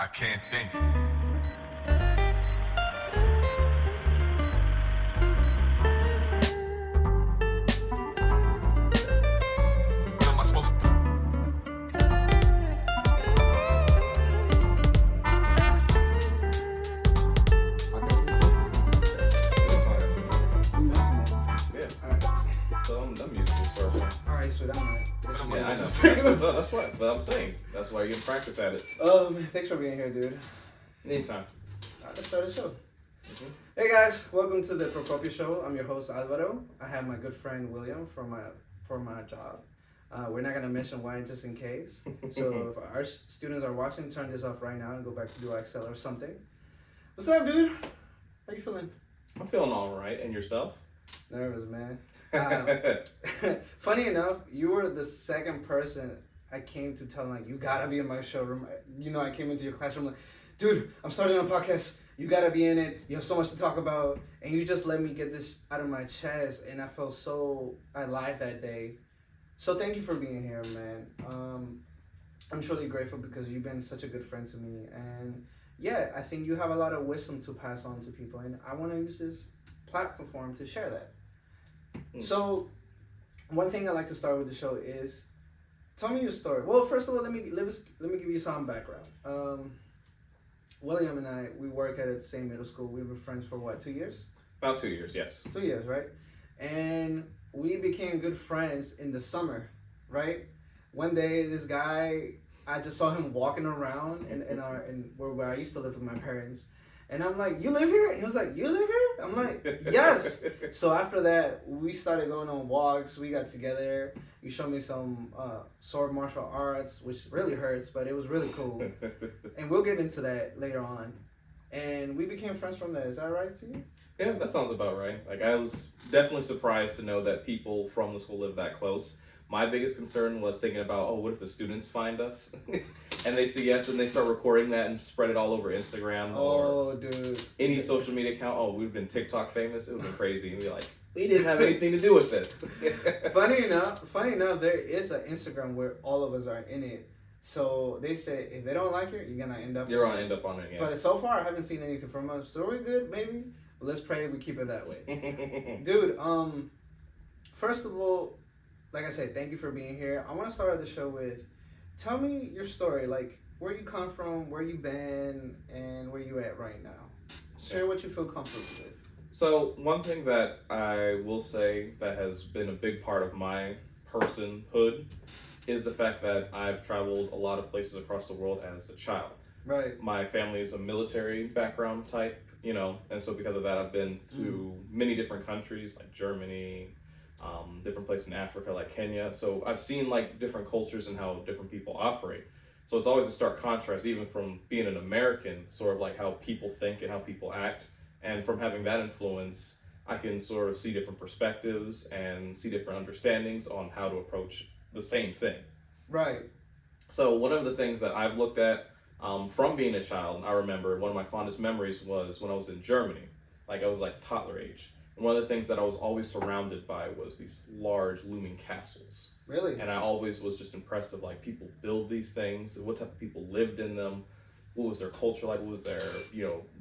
I can't think. What am I supposed to? So I'm used to this first one. Alright, so that's What am Yeah, I know. supposed to? That's what. But I'm saying that's why you can practice at it. Thanks for being here, dude. Anytime. Let's start the show. Mhm. Hey guys, welcome to the Procopio Show. I'm your host Alvaro. I have my good friend William for my job. We're not gonna mention why, just in case. So if our students are watching, turn this off right now and go back to do Excel or something. What's up, dude? How you feeling? I'm feeling all right. And yourself? Nervous, man. Funny enough, you were the second person I came to tell, like, you gotta be in my showroom. You know, I came into your classroom like, dude, I'm starting a podcast. You gotta be in it. You have so much to talk about. And you just let me get this out of my chest. And I felt so alive that day. So thank you for being here, man. I'm truly grateful because you've been such a good friend to me. And yeah, I think you have a lot of wisdom to pass on to people. And I want to use this platform to share that. So, one thing I like to start with the show is, tell me your story. Well, first of all, let me give you some background. William and I, we work at the same middle school. We were friends for what, 2 years? About 2 years, yes. 2 years, right? And we became good friends in the summer, right? One day, this guy, I just saw him walking around in where I used to live with my parents. And I'm like, you live here? He was like, you live here? I'm like, yes. So after that, we started going on walks. We got together. You showed me some sword martial arts, which really hurts, but it was really cool. And we'll get into that later on. And we became friends from there. Is that right to you? Yeah, that sounds about right. Like, I was definitely surprised to know that people from the school live that close. My biggest concern was thinking about, what if the students find us and they see us and they start recording that and spread it all over Instagram or dude. any social media account. We've been TikTok famous. It would be crazy. And be like, we didn't have anything to do with this. Funny enough, there is an Instagram where all of us are in it. So they say if they don't like it, you're gonna end up. You're gonna end up on it, yeah. But so far, I haven't seen anything from us. So we're good, maybe. But let's pray we keep it that way, dude. First of all, like I said, thank you for being here. I want to start the show with, tell me your story, like where you come from, where you been, and where you at right now. Share what you feel comfortable with. So one thing that I will say that has been a big part of my personhood is the fact that I've traveled a lot of places across the world as a child. Right. My family is a military background type, and so because of that, I've been to many different countries like Germany, different places in Africa like Kenya. So I've seen like different cultures and how different people operate. So it's always a stark contrast, even from being an American, sort of like how people think and how people act. And from having that influence, I can sort of see different perspectives and see different understandings on how to approach the same thing. Right. So one of the things that I've looked at from being a child, I remember one of my fondest memories was when I was in Germany. Like I was like toddler age. And one of the things that I was always surrounded by was these large looming castles. Really? And I always was just impressed of like people build these things, what type of people lived in them, what was their culture like, what was their,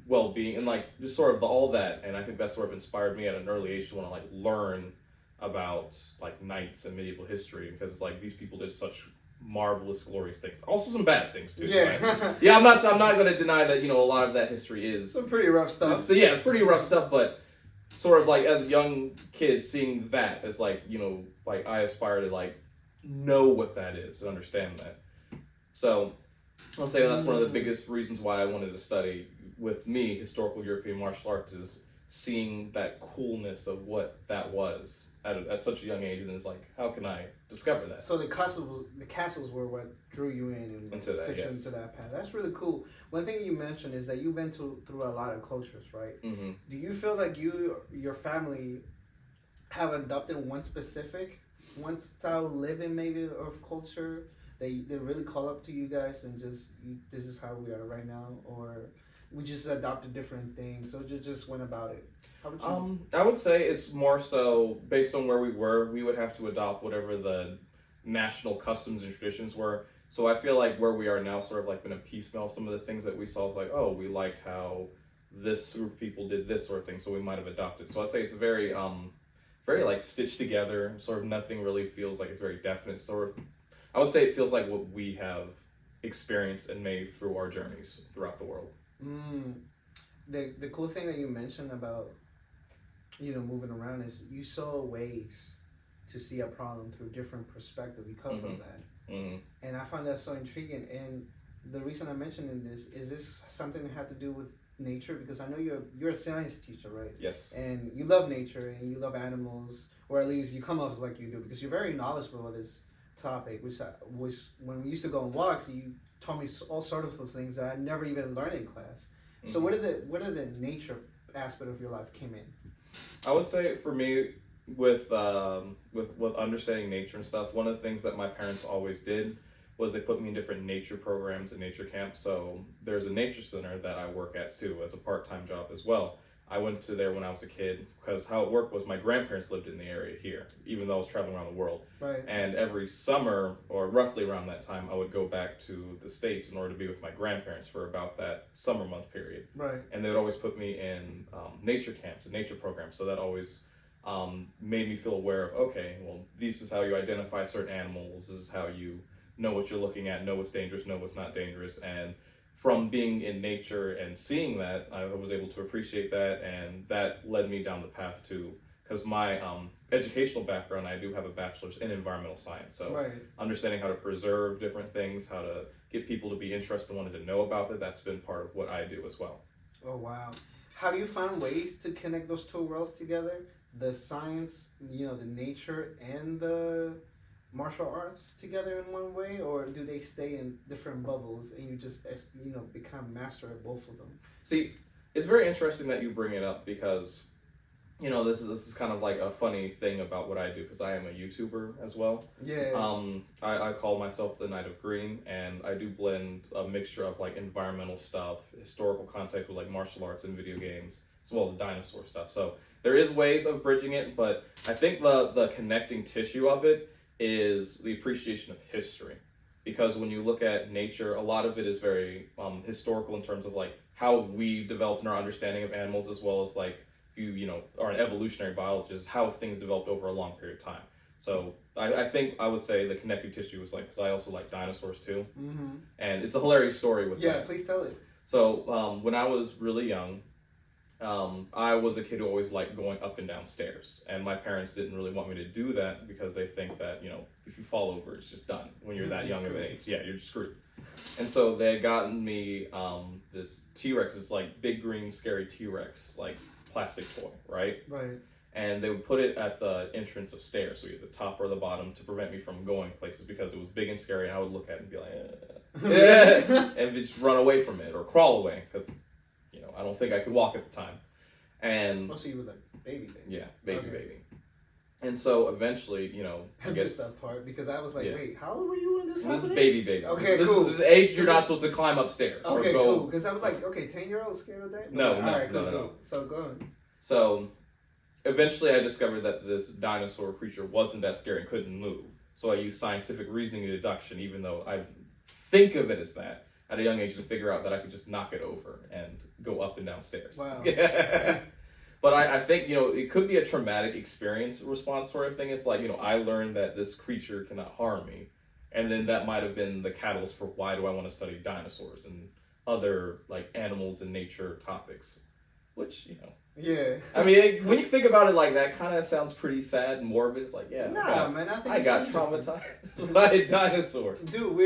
well-being, and like just sort of all that. And I think that sort of inspired me at an early age to want to like learn about like knights and medieval history, because it's like these people did such marvelous, glorious things. Also some bad things too. Yeah. Right? Yeah, I'm not going to deny that, a lot of that history is some pretty rough stuff. Pretty rough stuff, but sort of like as a young kid seeing that as like, like I aspire to like know what that is and understand that. So I'll say that's one of the biggest reasons why I wanted to study with me historical European martial arts, is seeing that coolness of what that was at such a young age, and it's like, how can I discover that? So the castles were what drew you in and set you into that path. That's really cool. One thing you mentioned is that you've been through a lot of cultures, right? Mm-hmm. Do you feel like your family have adopted one style of living, maybe, of culture? They really call up to you guys and just, this is how we are right now, or we just adopted different things, so just went about it? How would you? I would say it's more so based on where we were. We would have to adopt whatever the national customs and traditions were. So I feel like where we are now sort of like been a piecemeal. Some of the things that we saw was like, oh, we liked how this group of people did this sort of thing, so we might have adopted. So I'd say it's very very like stitched together, sort of nothing really feels like it's very definite. Sort of, I would say it feels like what we have experienced and made through our journeys throughout the world. The cool thing that you mentioned about, you know, moving around is you saw ways to see a problem through different perspective because of that. And I find that so intriguing. And the reason I mentioned this is this something that had to do with nature, because I know you're a science teacher, right? Yes. And you love nature and you love animals, or at least you come off as like you do, because you're very knowledgeable about this topic. Which when we used to go on walks, you taught me all sorts of things that I never even learned in class. So where did the nature aspect of your life came in? I would say for me, with understanding nature and stuff, one of the things that my parents always did was they put me in different nature programs and nature camps. So there's a nature center that I work at too as a part-time job as well. I went to there when I was a kid, because how it worked was my grandparents lived in the area here, even though I was traveling around the world. Right. And every summer, or roughly around that time, I would go back to the States in order to be with my grandparents for about that summer month period. Right. And they would always put me in nature camps and nature programs. So that always made me feel aware of, okay, well, this is how you identify certain animals. This is how you know what you're looking at, know what's dangerous, know what's not dangerous. And from being in nature and seeing that, I was able to appreciate that, and that led me down the path to, because my educational background, I do have a bachelor's in environmental science. So understanding how to preserve different things, how to get people to be interested and wanted to know about it, that's been part of what I do as well. Oh, wow. Have you found ways to connect those two worlds together? The science, you know, the nature and the martial arts together in one way, or do they stay in different bubbles and you just, you know, become master at both of them? See, it's very interesting that you bring it up, because, you know, this is kind of like a funny thing about what I do, because I am a YouTuber as well. Yeah. I call myself the Knight of Green, and I do blend a mixture of like environmental stuff, historical context with like martial arts and video games, as well as dinosaur stuff. So there is ways of bridging it, but I think the connecting tissue of it is the appreciation of history, because when you look at nature, a lot of it is very historical in terms of like how we developed in our understanding of animals, as well as like if you know are an evolutionary biologist, how things developed over a long period of time. So I think I would say the connective tissue was like, because I also like dinosaurs too, and it's a hilarious story with that. Yeah, please tell it. So when I was really young, I was a kid who always liked going up and down stairs, and my parents didn't really want me to do that because they think that, you know, if you fall over, it's just done. When you're that young of an age, yeah, you're screwed. And so they had gotten me this T-Rex, this like big green scary T-Rex like plastic toy, right? Right. And they would put it at the entrance of stairs, so either the top or the bottom, to prevent me from going places, because it was big and scary, and I would look at it and be like, and just run away from it or crawl away, because, you know, I don't think I could walk at the time. And also, you were like baby. Yeah, baby. And so eventually, you know, I guess that part, because I was like, wait, how old were you when this happened? This is baby. Okay, this cool. is the age you're not supposed to climb upstairs. Okay, or go. cool. Because I was like, okay, 10-year-old scared of that? No, cool. So go on. So eventually I discovered that this dinosaur creature wasn't that scary and couldn't move. So I used scientific reasoning and deduction, even though I think of it as that, at a young age, to figure out that I could just knock it over and go up and down stairs. Wow. But I think, you know, it could be a traumatic experience response sort of thing. It's like, you know, I learned that this creature cannot harm me. And then that might have been the catalyst for why do I want to study dinosaurs and other, like, animals and nature topics. Which, you know. Yeah. I mean, when you think about it like that, kind of sounds pretty sad and morbid. It's like, yeah. Nah, man, I got traumatized by a dinosaur. Dude,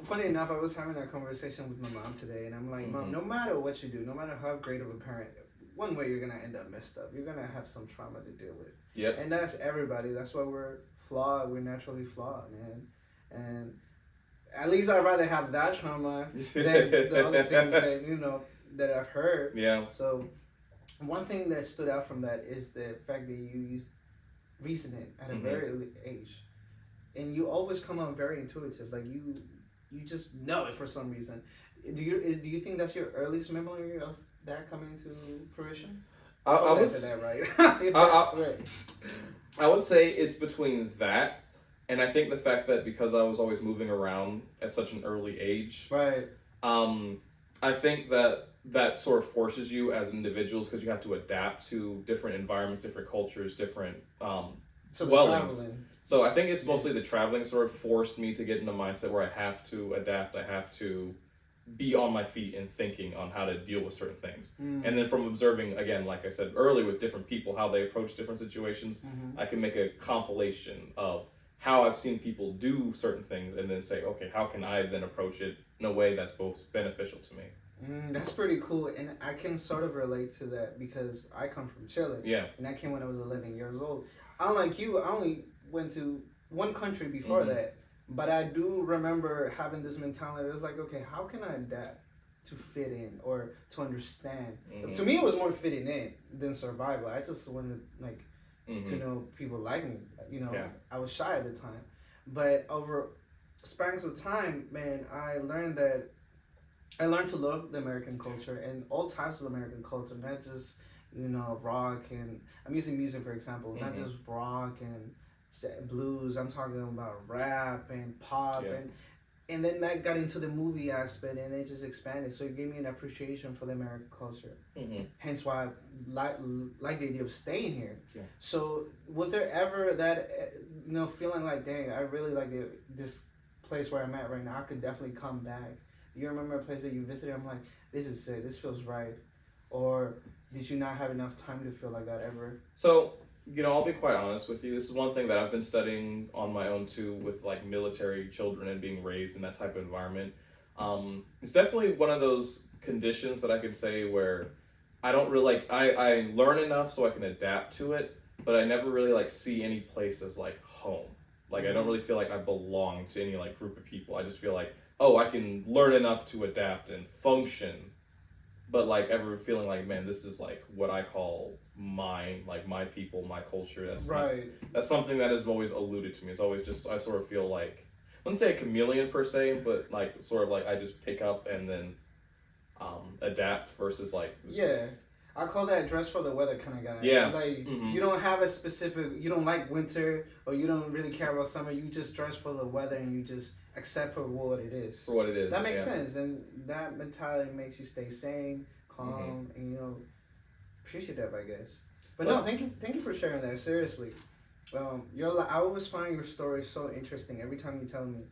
funny enough, I was having a conversation with my mom today, and I'm like, Mom, no matter what you do, no matter how great of a parent, one way you're going to end up messed up. You're going to have some trauma to deal with. Yep. And that's everybody. That's why we're flawed. We're naturally flawed, man. And at least I'd rather have that trauma than the other things that, you know, that I've heard. Yeah. So one thing that stood out from that is the fact that you use reasoning at a very early age. And you always come out very intuitive. Like you just know it for some reason. Do you think that's your earliest memory of that coming into fruition? I would say it's between that, And I think the fact that because I was always moving around at such an early age, Right. I think that sort of forces you as individuals because you have to adapt to different environments, different cultures, different So the dwellings. traveling. So I think it's mostly the traveling sort of forced me to get in a mindset where I have to adapt. I have to be on my feet and thinking on how to deal with certain things. And then from observing, again, like I said earlier, with different people, how they approach different situations, I can make a compilation of how I've seen people do certain things and then say, okay, how can I then approach it in a way that's both beneficial to me? That's pretty cool, and I can sort of relate to that because I come from Chile. Yeah. And I came when I was 11 years old. Unlike you, I only went to one country before that, but I do remember having this mentality. It was like, okay, how can I adapt to fit in or to understand? To me, it was more fitting in than survival. I just wanted to know people like me. You know, I was shy at the time, but over spans of time, man, I learned to love the American culture and all types of American culture, not just, rock and, I'm using music for example, not just rock and blues, I'm talking about rap and pop and then that got into the movie aspect and it just expanded. So it gave me an appreciation for the American culture. Hence why I like the idea of staying here. Yeah. So was there ever that, feeling like, dang, I really like this place where I'm at right now, I could definitely come back? You remember a place that you visited? I'm like, this is it. This feels right. Or did you not have enough time to feel like that ever? So, I'll be quite honest with you. This is one thing that I've been studying on my own too, with like military children and being raised in that type of environment. It's definitely one of those conditions that I could say where I don't really I learn enough so I can adapt to it, but I never really see any place as like home. I don't really feel like I belong to any group of people. I just feel like, oh, I can learn enough to adapt and function, but ever feeling like, man, this is what I call mine, my people, my culture. That's that's something that has always eluded to me. It's always just, I sort of feel like, I wouldn't say a chameleon per se, but sort of I just pick up and then adapt versus I call that dress for the weather kind of guy. Yeah. You don't have a specific, you don't like winter or you don't really care about summer. You just dress for the weather and you just accept for what it is. For what it is. That makes sense. And that mentality makes you stay sane, calm, and, appreciative, I guess. But no, thank you for sharing that. Seriously. I always find your story so interesting every time you tell me.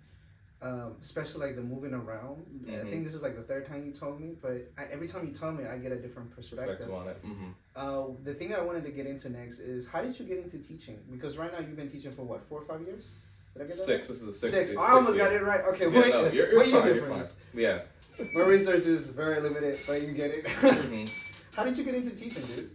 Especially the moving around. I think this is the third time you told me, but every time you tell me, I get a different perspective on it. The thing I wanted to get into next is, how did you get into teaching? Because right now you've been teaching for what, 4 or 5 years? Did I get that? 6. This is the sixth. 6. I almost got it right. Okay, yeah, wait. No, you're fine. You're fine. Yeah. My research is very limited, but you get it. How did you get into teaching, dude?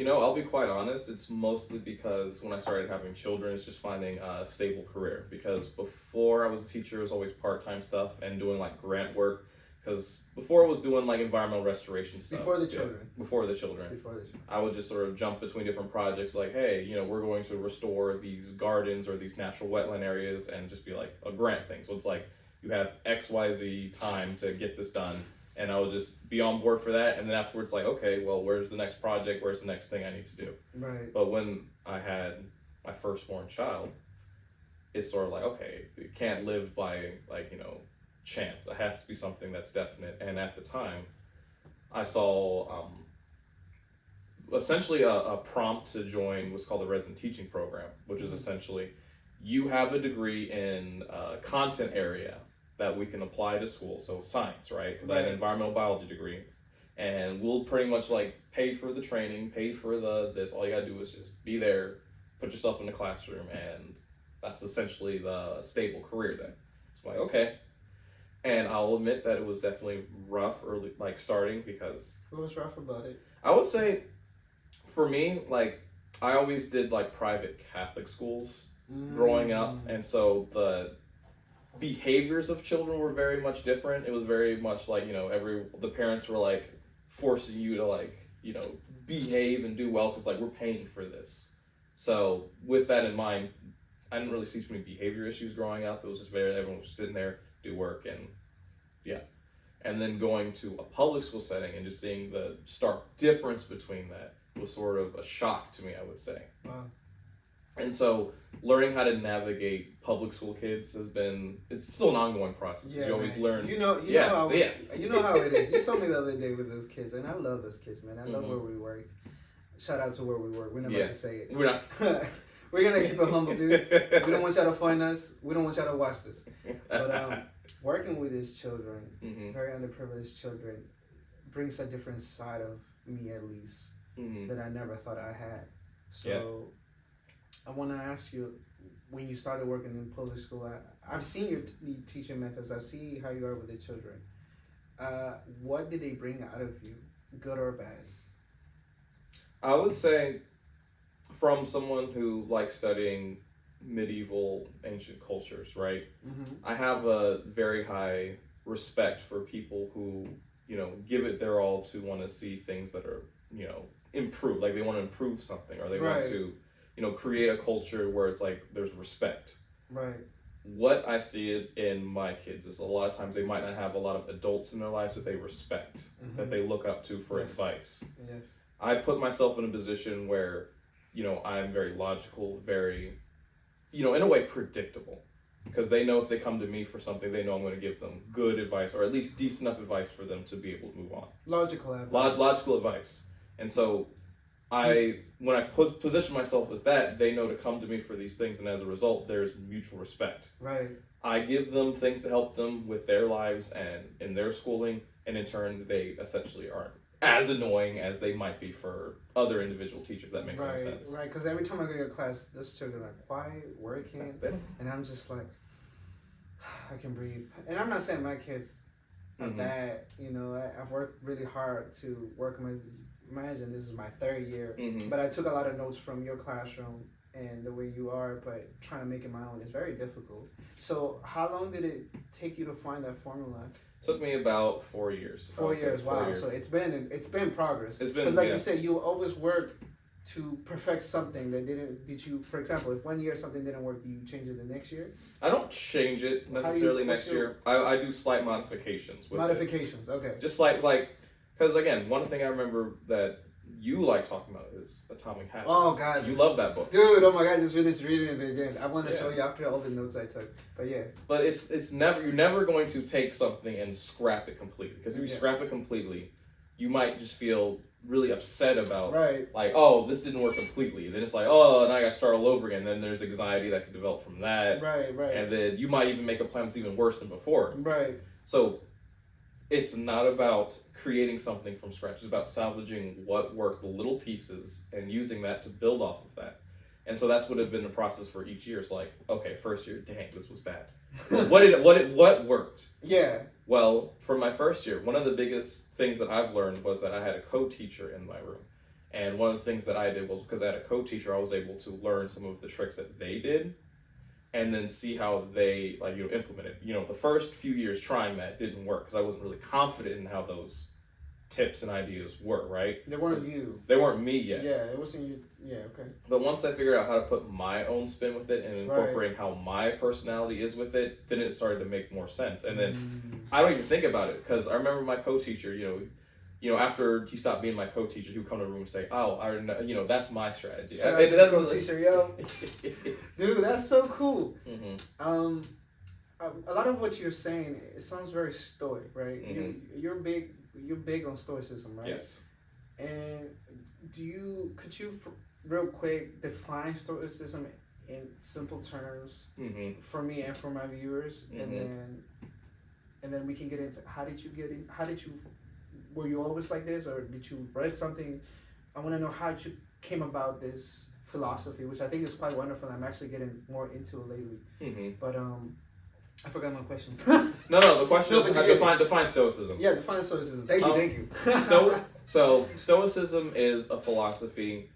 I'll be quite honest, it's mostly because when I started having children, it's just finding a stable career. Because before I was a teacher, it was always part-time stuff and doing grant work. Because before I was doing environmental restoration stuff. Before the children. Before the children. I would just sort of jump between different projects hey, we're going to restore these gardens or these natural wetland areas, and just be a grant thing. So it's you have XYZ time to get this done. And I would just be on board for that. And then afterwards, okay, well, where's the next project? Where's the next thing I need to do? Right. But when I had my firstborn child, it's sort of okay, it can't live by, chance. It has to be something that's definite. And at the time, I saw essentially a prompt to join what's called the resident teaching program, which is essentially, you have a degree in content area that we can apply to school, so science, right? Because I had an environmental biology degree, and we'll pretty much pay for the training, pay for this. All you gotta do is just be there, put yourself in the classroom, and that's essentially the stable career then. So okay, and I'll admit that it was definitely rough early, starting, because. What was rough about it? I would say, for me, I always did private Catholic schools growing up, and so the behaviors of children were very much different. It was very much the parents were forcing you to behave and do well because we're paying for this. So with that in mind, I didn't really see too many behavior issues growing up. It was just everyone was sitting there, do work, and and then going to a public school setting and just seeing the stark difference between that was sort of a shock to me, I would say. Wow. And so learning how to navigate public school kids it's still an ongoing process. Yeah, You always man. learn. You know how it is. You saw me the other day with those kids, and I love those kids, man. I love where we work. Shout out to where we work. We're not about to say it. We're not. We're gonna keep it humble, dude. We don't want y'all to find us. We don't want y'all to watch this. But working with these children, very underprivileged children, brings a different side of me, at least, that I never thought I had. So I want to ask you, when you started working in public school, I've seen your teaching methods. I see how you are with the children. What did they bring out of you, good or bad? I would say, from someone who likes studying medieval ancient cultures, right? I have a very high respect for people who, give it their all to want to see things that are, improve. Like they want to improve something, or they want to, create a culture where it's like there's respect. Right. What I see it in my kids is a lot of times they might not have a lot of adults in their lives that they respect, that they look up to for advice. Yes. I put myself in a position where, I'm very logical, very, in a way predictable. Because they know if they come to me for something, they know I'm going to give them good advice, or at least decent enough advice for them to be able to move on. Logical advice. Logical advice. And so when I position myself as that, they know to come to me for these things, and as a result, there's mutual respect. Right. I give them things to help them with their lives and in their schooling, and in turn, they essentially are as annoying as they might be for other individual teachers. That makes any sense. Right, because every time I go to class, those children are like quiet, working, and I'm just like, I can breathe. And I'm not saying my kids are bad. I've worked really hard to work my. Imagine this is my third year, but I took a lot of notes from your classroom and the way you are, but trying to make it my own is very difficult. So how long did it take you to find that formula? Took me about 4 years. 4 years, wow. 4 years. So it's been progress. It's been, but like you said, you always work to perfect something that did you, for example, if 1 year something didn't work, do you change it the next year? I don't change it necessarily next year. I do slight modifications with Modifications, okay. Just like, because again, one thing I remember that you like talking about is Atomic Habits. Oh, God. You love that book. Dude, oh my God, I just finished reading it again. I want to show you after all the notes I took. But yeah. But you're never going to take something and scrap it completely. Because if you scrap it completely, you might just feel really upset about, like, oh, this didn't work completely. Then it's like, oh, now I got to start all over again. Then there's anxiety that could develop from that. Right. And then you might even make a plan that's even worse than before. Right. So it's not about creating something from scratch. It's about salvaging what worked, the little pieces, and using that to build off of that. And so that's what had been the process for each year. It's like, okay, first year, dang, this was bad. What worked? Yeah. Well, for my first year, one of the biggest things that I've learned was that I had a co-teacher in my room. And one of the things that I did was, because I had a co-teacher, I was able to learn some of the tricks that they did, and then see how they implemented. The first few years trying that didn't work because I wasn't really confident in how those tips and ideas were, right? They weren't you. They weren't me yet. Yeah, it wasn't you. Yeah, okay. But once I figured out how to put my own spin with it and incorporate how my personality is with it, then it started to make more sense. And then I don't even think about it because I remember my co-teacher, after he stopped being my co-teacher, he would come to the room and say, oh, I know, that's my strategy. Shout out to the co-teacher, yo. Dude, that's so cool. A lot of what you're saying, it sounds very stoic, right? You're big on stoicism, right? Yes. And could you real quick define stoicism in simple terms for me and for my viewers, and then we can get into how did you were you always like this, or did you read something? I want to know how you came about this philosophy, which I think is quite wonderful. I'm actually getting more into it lately. But I forgot my question. No, the question is define stoicism. Yeah, define stoicism. Thank you. So stoicism is a philosophy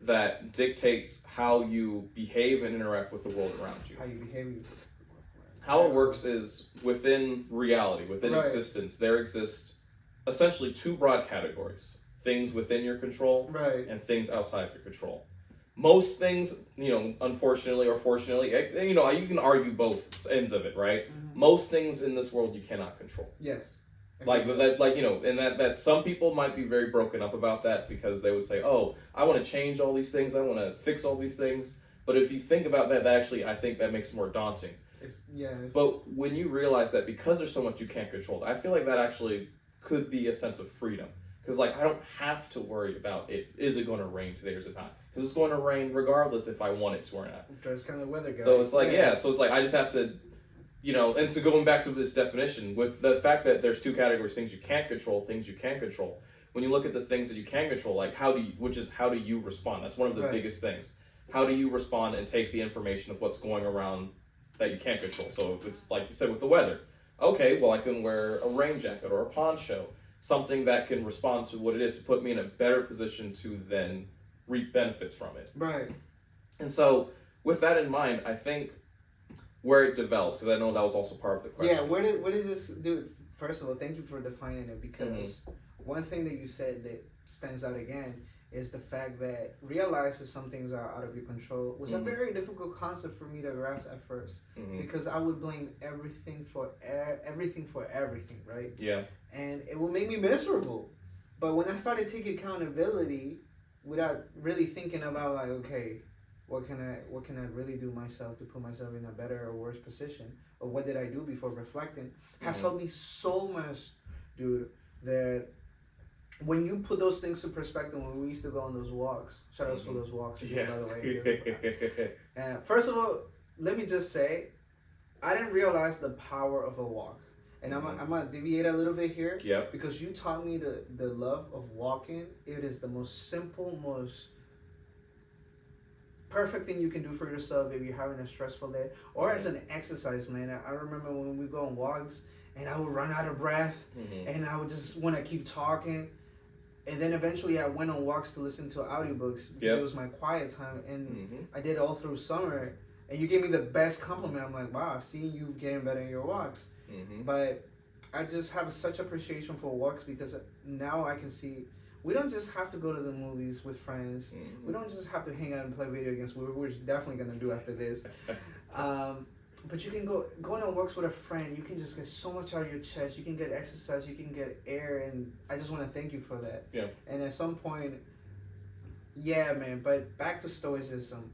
that dictates how you behave and interact with the world around you. How you behave. How it works is within reality, within existence, there exist essentially two broad categories: things within your control and things outside of your control. Most things, unfortunately or fortunately, you can argue both ends of it, right? Most things in this world you cannot control. Yes. And that some people might be very broken up about that because they would say, oh, I want to change all these things, I want to fix all these things. But if you think about that, I think that makes it more daunting. But when you realize that because there's so much you can't control, I feel like that actually could be a sense of freedom. Because like I don't have to worry about it. Is it going to rain today or is it not? Because it's going to rain regardless if I want it to or not. That's kind of weather guy. So it's like so it's like I just have to, and so going back to this definition with the fact that there's two categories: things you can't control, things you can control. When you look at the things that you can control, like how do you respond? That's one of the biggest things. How do you respond and take the information of what's going around that you can't control? So if it's like you said with the weather, okay, well I can wear a rain jacket or a poncho, something that can respond to what it is to put me in a better position to then reap benefits from it. Right. And so with that in mind, I think where it developed, because I know that was also part of the question. Yeah, what does this do? First of all, thank you for defining it, because one thing that you said that stands out again is the fact that realizing some things are out of your control was a very difficult concept for me to grasp at first, because I would blame everything for everything, right? Yeah. And it will make me miserable. But when I started taking accountability without really thinking about like, okay, what can I really do myself to put myself in a better or worse position, or what did I do before reflecting, has helped me so much, dude, that when you put those things to perspective, when we used to go on those walks, shout out for those walks, by the way. First of all, let me just say, I didn't realize the power of a walk. And I'm gonna deviate a little bit here, because you taught me the love of walking. It is the most simple, most perfect thing you can do for yourself if you're having a stressful day, or as an exercise, man. I remember when we go on walks, and I would run out of breath, and I would just want to keep talking. And then eventually I went on walks to listen to audiobooks because it was my quiet time, and I did it all through summer. And you gave me the best compliment. I'm like, wow, I've seen you getting better in your walks. But I just have such appreciation for walks, because now I can see we don't just have to go to the movies with friends. We don't just have to hang out and play video games, which we're definitely going to do after this. But you can going on walks with a friend. You can just get so much out of your chest. You can get exercise. You can get air. And I just want to thank you for that. Yeah. And at some point, man, but back to Stoicism.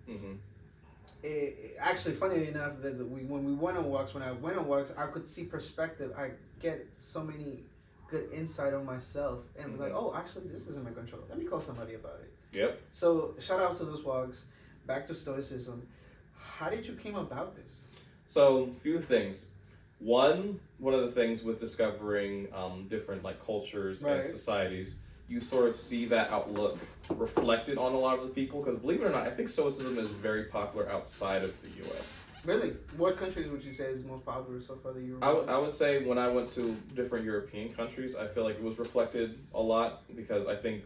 Actually, funny enough, that when I went on walks, I could see perspective. I get so many good insight on myself, and like, oh, actually, this is in my control. Let me call somebody about it. Yep. So shout out to those walks. Back to Stoicism. How did you came about this? So a few things. One of the things with discovering different like cultures and societies, you sort of see that outlook reflected on a lot of the people, because believe it or not, I think Stoicism is very popular outside of the U.S. Really? What countries would you say is most popular so far that you I would say when I went to different European countries, I feel like it was reflected a lot, because I think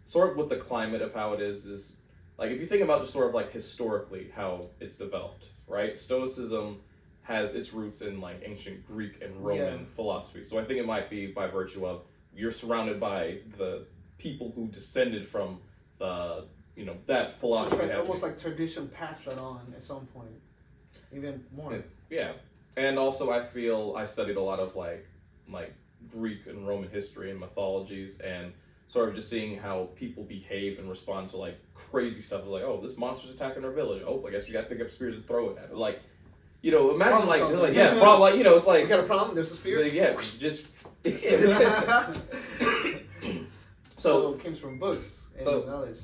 sort of with the climate of how it is like if you think about just sort of like historically how it's developed, right? Stoicism has its roots in like ancient Greek and Roman philosophy. So I think it might be by virtue of you're surrounded by the people who descended from the, that philosophy. So it's almost like tradition passed that on at some point, even more. Yeah. And also I feel I studied a lot of like Greek and Roman history and mythologies, and sort of just seeing how people behave and respond to like crazy stuff. Like, oh, this monster's attacking our village. Oh, I guess we got to pick up spears and throw it at it. Like, imagine problem, it's like, you got a problem, there's a spear. Yeah, just. So it comes from books and knowledge.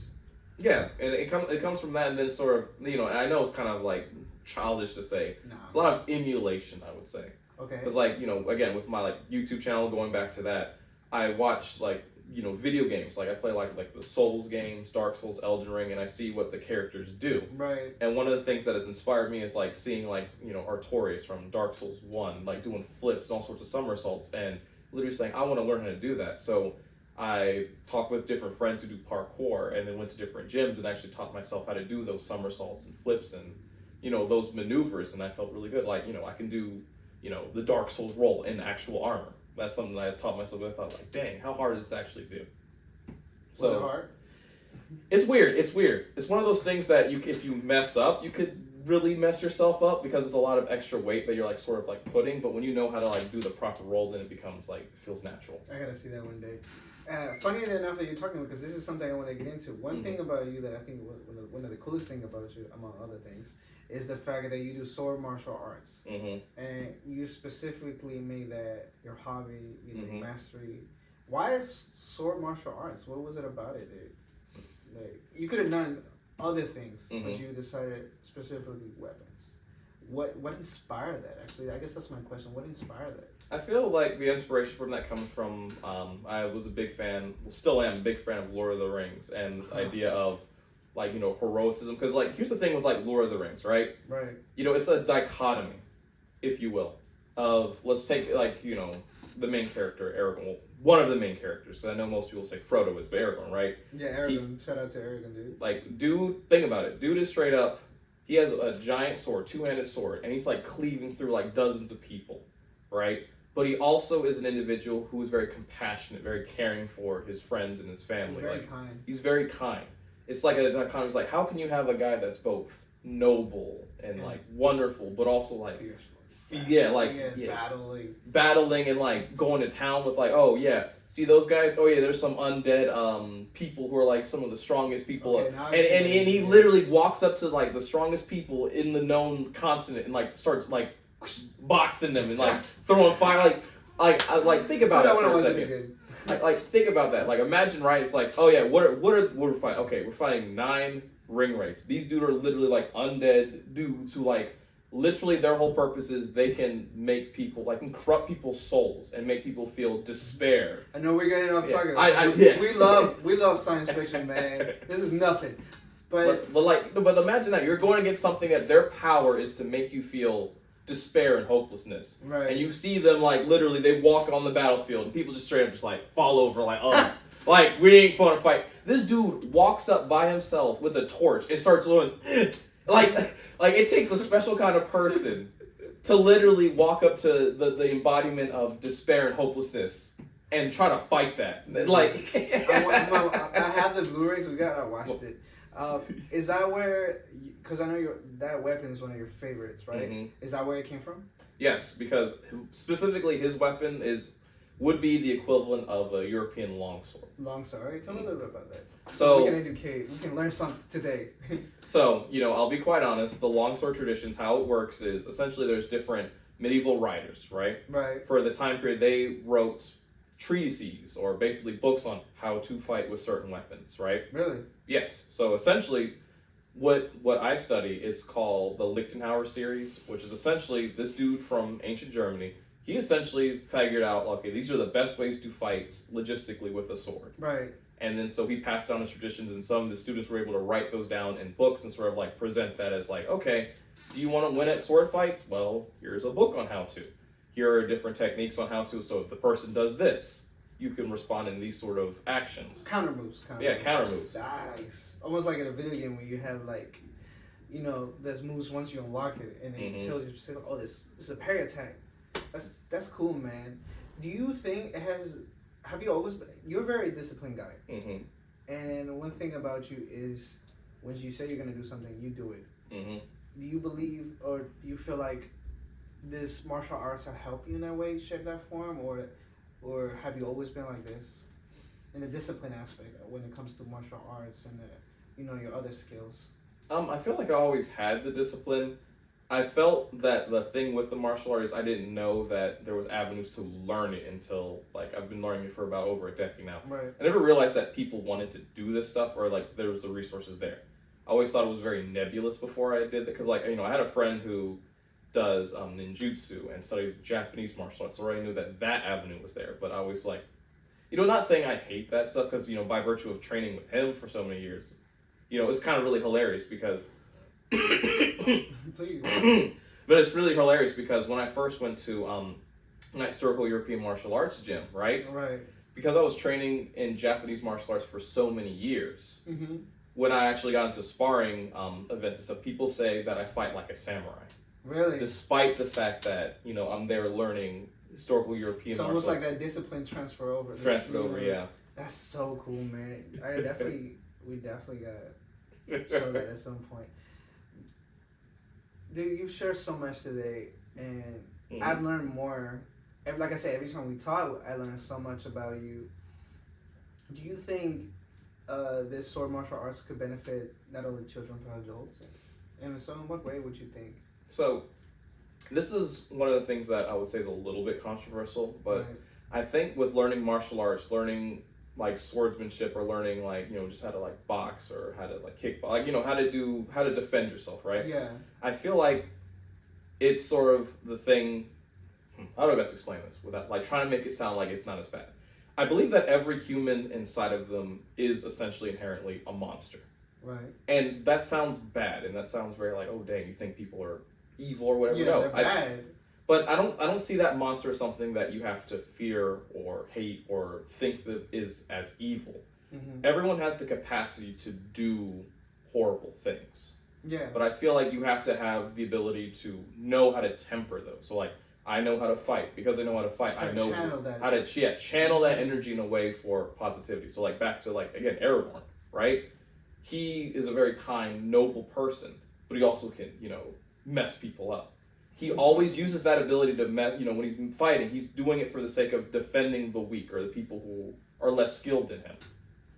Yeah, and it comes from that, and then sort of, I know it's kind of like childish to say. It's a lot of emulation, I would say. Okay. Because like, again, with my like YouTube channel, going back to that, I watch like, video games. Like I play like the Souls games, Dark Souls, Elden Ring, and I see what the characters do. Right. And one of the things that has inspired me is like seeing like, Artorias from Dark Souls 1, like doing flips and all sorts of somersaults, and literally saying, I want to learn how to do that. So I talked with different friends who do parkour, and then went to different gyms and actually taught myself how to do those somersaults and flips and, those maneuvers, and I felt really good. Like, I can do, the Dark Souls roll in actual armor. That's something that I taught myself. I thought, like, dang, how hard does this actually do? Was it hard? It's weird. It's one of those things that if you mess up, you could really mess yourself up because it's a lot of extra weight that you're like sort of like putting. But when you know how to like do the proper roll, then it becomes like feels natural. I gotta see that one day. Funny enough that you're talking about, because this is something I want to get into. One thing about you that I think one of the coolest thing about you, among other things, is the fact that you do sword martial arts, and you specifically made that your hobby, mastery. Why is sword martial arts? What was it about it, dude? Like, you could have done other things, but you decided specifically weapons. What inspired that? Actually, I guess that's my question. What inspired that? I feel like the inspiration from that comes from I was a big fan, still am a big fan of Lord of the Rings and this idea of like, you know, heroicism. Because like, here's the thing with like Lord of the Rings, right? Right. You know, it's a dichotomy, if you will, of, let's take like, you know, the main character, Aragorn. Well, one of the main characters. So I know most people say Frodo is, but Aragorn, right? Yeah, Aragorn. Shout out to Aragorn, dude. Like, dude, think about it. Dude is straight up, he has a giant sword, two-handed sword, and he's like cleaving through like dozens of people, right? But he also is an individual who is very compassionate, very caring for his friends and his family. He's very like, kind. He's very kind. It's like a dichotomy. It's like, how can you have a guy that's both noble and like wonderful, but also like battling and like going to town with like, oh yeah, see those guys? Oh yeah, there's some undead people who are like some of the strongest people. Okay, and he literally walks up to like the strongest people in the known continent and like starts like boxing them and like throwing fire. Like think about that for a second. Like think about that. Like imagine, right? It's like, oh yeah, what are we fighting? Okay, we're fighting 9 ring wraiths. These dudes are literally like undead dudes who like literally their whole purpose is they can make people like corrupt people's souls and make people feel despair. I know we're getting off target. We love science fiction, man. This is nothing. But imagine that you're going against something that their power is to make you feel despair and hopelessness. Right. And you see them like literally they walk on the battlefield and people just straight up just like fall over like, oh, like we ain't gonna fight. This dude walks up by himself with a torch and starts going like it takes a special kind of person to literally walk up to the embodiment of despair and hopelessness and try to fight that. Like I have the Blu-rays. I watched it. Is that where? Because I know that weapon is one of your favorites, right? Mm-hmm. Is that where it came from? Yes, because specifically his weapon would be the equivalent of a European longsword. Longsword. Tell me a little bit about that. So we can educate. We can learn something today. So I'll be quite honest. The longsword traditions, how it works is essentially there's different medieval writers, right? Right. For the time period, they wrote treatises or basically books on how to fight with certain weapons, right? Really? Yes. So essentially, what I study is called the Lichtenauer series, which is essentially this dude from ancient Germany. He essentially figured out, okay, these are the best ways to fight logistically with a sword. Right. And then so he passed down his traditions, and some of the students were able to write those down in books and sort of like present that as like, okay, do you want to win at sword fights? Well, here's a book on how to. Here are different techniques on how to. So if the person does this, you can respond in these sort of actions. Counter moves. Counter moves. Nice. Almost like in a video game where you have like, there's moves once you unlock it, and it tells you, oh, this is a parry attack. That's cool, man. Do you think it has? Have you always been? You're a very disciplined guy. Mm-hmm. And one thing about you is when you say you're gonna do something, you do it. Mm-hmm. Do you believe, or do you feel like this martial arts have helped you in that way, shape that form, or have you always been like this in the discipline aspect when it comes to martial arts and your other skills? I feel like I always had the discipline. I felt that the thing with the martial arts, I didn't know that there was avenues to learn it until, like, I've been learning it for about over a decade now. Right. I never realized that people wanted to do this stuff or, like, there was the resources there. I always thought it was very nebulous before I did that because, like, I had a friend who does ninjutsu and studies Japanese martial arts, so I already knew that avenue was there. But I was like, not saying I hate that stuff because, by virtue of training with him for so many years, it's kind of really hilarious because... Please. But it's really hilarious because when I first went to an historical European martial arts gym, right? Right. Because I was training in Japanese martial arts for so many years, when I actually got into sparring events and stuff, people say that I fight like a samurai. Really? Despite the fact that, I'm there learning historical European martial arts. So almost like that discipline transfer over. Yeah. That's so cool, man. We definitely gotta show that at some point. Dude, you've shared so much today, and Mhm. I've learned more. Like I said, every time we talk, I learn so much about you. Do you think this sword martial arts could benefit not only children but adults? And so, in what way would you think? So, this is one of the things that I would say is a little bit controversial, but Right. I think with learning martial arts, learning like swordsmanship, or learning like just how to like box, or how to like kick, like how to defend yourself, right? Yeah. I feel like it's sort of the thing. How do I best explain this without like trying to make it sound like it's not as bad? I believe that every human inside of them is essentially inherently a monster. Right. And that sounds bad, and that sounds very like, oh dang, you think people are evil or whatever. Yeah, No, they're bad. but I don't see that monster as something that you have to fear or hate or think that is as evil. Mm-hmm. Everyone has the capacity to do horrible things. Yeah. But I feel like you have to have the ability to know how to temper those. So like, I know how to fight. Because I know how to fight, I know channel that. how to channel that energy in a way for positivity. So like back to like, again, Aragorn, right? He is a very kind, noble person, but he also can, mess people up. He always uses that ability to, when he's fighting, he's doing it for the sake of defending the weak or the people who are less skilled than him.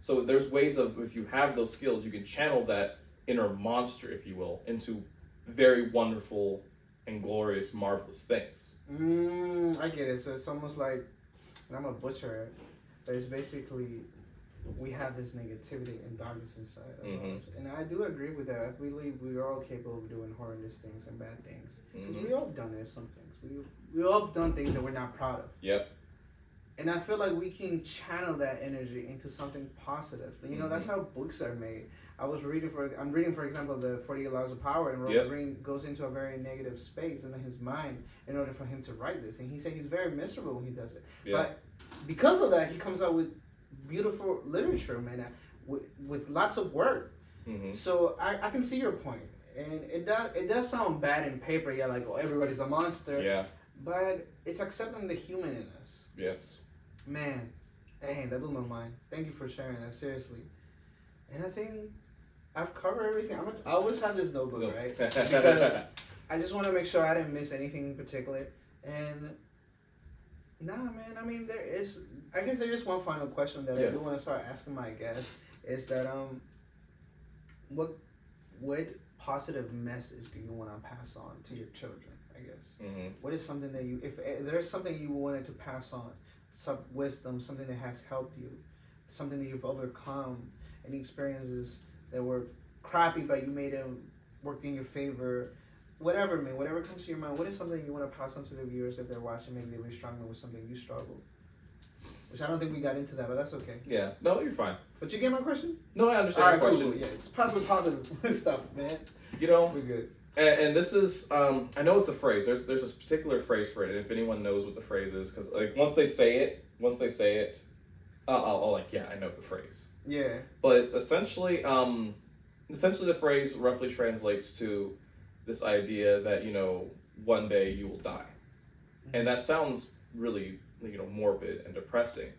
So there's ways of, if you have those skills, you can channel that inner monster, if you will, into very wonderful and glorious, marvelous things. I get it. So it's almost like, and I'm a butcher it, but it's basically, we have this negativity and darkness inside of us. And I do agree with that. I believe we are all capable of doing horrendous things and bad things. Because we all have done it, some things. We all have done things that we're not proud of. Yep. And I feel like we can channel that energy into something positive. That's how books are made. I'm reading, for example, the 48 Laws of Power, and Robert Greene goes into a very negative space in his mind in order for him to write this. And he said he's very miserable when he does it. Yeah. But because of that, he comes out with beautiful literature, man, with lots of work. So I can see your point. And it does sound bad in paper, like, oh, everybody's a monster. Yeah. But it's accepting the human in us. Yes. Man, dang, that blew my mind. Thank you for sharing that, seriously. And I think I've covered everything. I always have this notebook, right? Because I just want to make sure I didn't miss anything in particular. And nah, man, I mean, I guess there is one final question that I do want to start asking my guests, is that what positive message do you want to pass on to your children, I guess? What is something that if there's something you wanted to pass on, some wisdom, something that has helped you, something that you've overcome, any experiences that were crappy but you made them work in your favor, whatever, man, whatever comes to your mind, what is something you want to pass on to the viewers if they're watching, maybe they were struggling with something you struggled? Which I don't think we got into that, but that's okay. Yeah, no, you're fine. But you get my question? No, I understand your question. Cool. Yeah, it's positive stuff, man. We're good. And this is, I know it's a phrase. There's this particular phrase for it. And if anyone knows what the phrase is, because like once they say it, I'll like, yeah, I know the phrase. Yeah. But it's essentially the phrase roughly translates to this idea that one day you will die, and that sounds really morbid and depressing,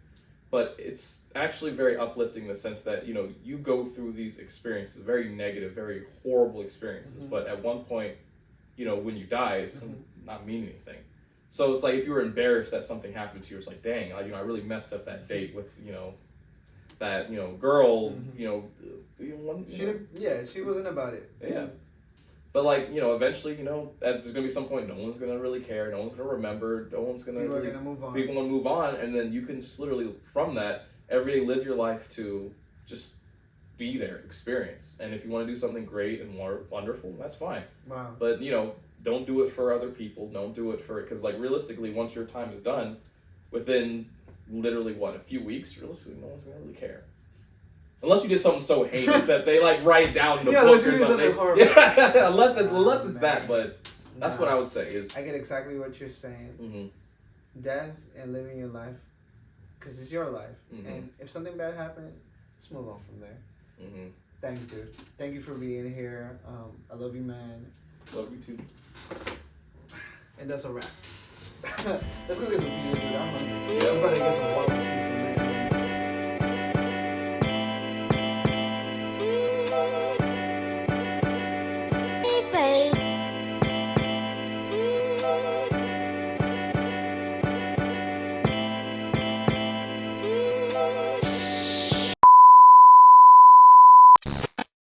but it's actually very uplifting in the sense that you go through these experiences, very negative, very horrible experiences, but at one point when you die, it's gonna not mean anything. So it's like if you were embarrassed that something happened to you, it's like, dang, I really messed up that date with that girl. She wasn't about it. Yeah. But eventually, there's gonna be some point no one's gonna really care, no one's gonna remember, no one's gonna People are gonna move on. People gonna move on, and then you can just literally from that every day live your life to just be there, experience. And if you want to do something great and more wonderful, that's fine. Wow. But don't do it for other people. Don't do it for because realistically, once your time is done, within literally a few weeks, realistically, no one's gonna really care. Unless you did something so heinous that they write it down in a book or something. Yeah, unless it's that, but that's what I would say is. I get exactly what you're saying. Death and living your life, because it's your life. And if something bad happened, just move on from there. Thanks, dude. Thank you for being here. I love you, man. Love you too. And that's a wrap. Let's go get some pizza, dude. I'm hungry. I'm about to get some water.